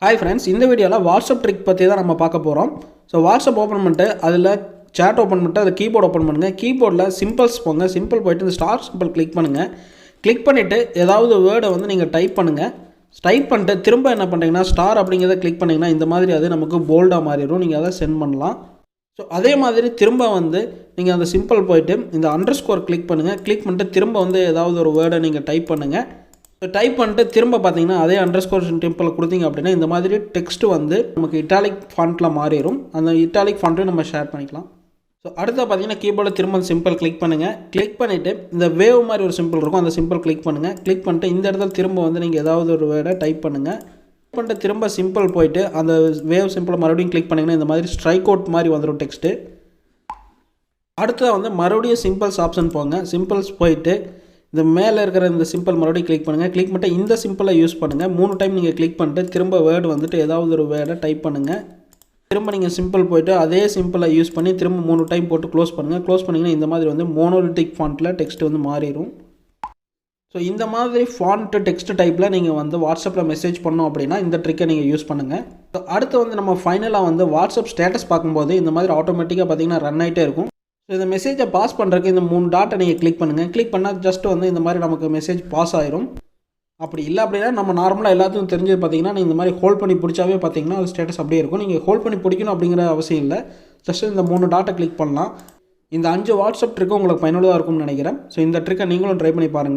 Hi friends, இந்த வீடியோவில் WhatsApp trick பற்றி தான் நம்ம பார்க்க போகிறோம். ஸோ வாட்ஸ்அப் ஓப்பன் பண்ணிட்டு அதில் சேட் ஓப்பன் பண்ணிட்டு அதில் கீபோர்டு ஓப்பன் பண்ணுங்கள். கீபோர்டில் சிம்பிள்ஸ் போங்க. சிம்பிள் போய்ட்டு இந்த ஸ்டார் சிம்பிள் கிளிக் பண்ணுங்கள். கிளிக் பண்ணிவிட்டு ஏதாவது வேர்டை வந்து நீங்கள் டைப் பண்ணுங்கள். டைப் பண்ணிட்டு திரும்ப என்ன பண்ணுறீங்கன்னா ஸ்டார் அப்படிங்கிறத கிளிக் பண்ணிங்கன்னா இந்த மாதிரி அது நமக்கு போல்டாக மாறிடும். நீங்கள் அதை சென்ட் பண்ணலாம். ஸோ அதே மாதிரி திரும்ப வந்து நீங்கள் அந்த சிம்பிள் போய்ட்டு இந்த அண்டர்ஸ்கோர் கிளிக் பண்ணுங்கள். கிளிக் பண்ணிட்டு திரும்ப வந்து ஏதாவது ஒரு வேர்டை நீங்கள் டைப் பண்ணுங்கள். டைப் பண்ணிட்டு திரும்ப பார்த்தீங்கன்னா அதே அண்டர்ஸ்கோர் சிம்பிள் கொடுத்தீங்க அப்படின்னா இந்த மாதிரி டெக்ஸ்ட் வந்து நமக்கு இட்டாலிக் ஃபாண்ட்டில் மாறிடும். அந்த இட்டாலிக் ஃபாண்ட்டையும் நம்ம ஷேர் பண்ணிக்கலாம். ஸோ அடுத்த பார்த்தீங்கன்னா கீபோர்டில் திரும்ப சிம்பிள் கிளிக் பண்ணுங்கள். கிளிக் பண்ணிவிட்டு இந்த வேவ் மாதிரி ஒரு சிம்பிள் இருக்கும், அந்த சிம்பிள் கிளிக் பண்ணுங்கள். கிளிக் பண்ணிட்டு இந்த இடத்துல திரும்ப வந்து நீங்கள் ஏதாவது ஒரு வேர்டை டைப் பண்ணுங்கள். டைப் பண்ணிட்டு திரும்ப சிம்பிள் போயிட்டு அந்த வேவ் சிம்பிளை மறுபடியும் கிளிக் பண்ணிங்கன்னா இந்த மாதிரி ஸ்ட்ரைக் அவுட் மாதிரி வந்துடும் டெக்ஸ்ட்டு. அடுத்ததாக வந்து மறுபடியும் சிம்பிள்ஸ் ஆப்ஷன் போங்க. சிம்பிள்ஸ் போயிட்டு இந்த மேலே இருக்கிற இந்த சிம்பிள் மறுபடியும் கிளிக் பண்ணுங்கள். கிளிக் பண்ணிட்டு இந்த சிம்பிளை யூஸ் பண்ணுங்கள். 3 டைம் நீங்கள் கிளிக் பண்ணிட்டு திரும்ப வேர்டு வந்துட்டு ஏதாவது ஒரு வேர்டை டைப் பண்ணுங்கள். திரும்ப நீங்கள் சிம்பிள் போய்ட்டு அதே சிம்பிளை யூஸ் பண்ணி திரும்ப 3 டைம் போட்டு க்ளோஸ் பண்ணுங்கள். க்ளோஸ் பண்ணிங்கன்னா இந்த மாதிரி வந்து மோனோலிட்டிக் ஃபாண்ட்டில் டெக்ஸ்ட் வந்து மாறிடும். ஸோ இந்த மாதிரி ஃபாண்ட்டு டெக்ஸ்ட் டைப்பில் நீங்கள் வந்து வாட்ஸ்அப்பில் மெசேஜ் பண்ணோம் அப்படின்னா இந்த ட்ரிக்கை நீங்கள் யூஸ் பண்ணுங்கள். ஸோ அடுத்து வந்து நம்ம ஃபைனலாக வந்து வாட்ஸ்அப் ஸ்டேட்டஸ் பார்க்கும்போது இந்த மாதிரி ஆட்டோமேட்டிக்காக பார்த்தீங்கன்னா ரன் ஆகிட்டே இருக்கும். ஸோ இந்த மெசேஜை பாஸ் பண்ணுறதுக்கு இந்த 3 டாட்டை நீங்கள் கிளிக் பண்ணுங்கள். கிளிக் பண்ணால் ஜஸ்ட் வந்து இந்த மாதிரி நமக்கு மெசேஜ் பாஸ் ஆயிரும். அப்படி இல்லை அப்படின்னா நம்ம நார்மலாக எல்லாத்துக்கும் தெரிஞ்சது பார்த்தீங்கன்னா நீங்கள் இந்த மாதிரி ஹோல்ட் பண்ணி பிடிச்சாவே பார்த்தீங்கன்னா அது ஸ்டேட்டஸ் அப்படியே இருக்கும். நீங்கள் ஹோல்ட் பண்ணி பிடிக்கணும் அப்படிங்கிற அவசியம் இல்லை. ஜஸ்ட் இந்த 3 டாட்டை கிளிக் பண்ணலாம். இந்த 5 வாட்ஸ்அப் ட்ரிக்கு உங்களுக்கு பயனுள்ளதாக இருக்கும்னு நினைக்கிறேன். ஸோ இந்த ட்ரிக்கை நீங்களும் ட்ரை பண்ணி பாருங்கள்.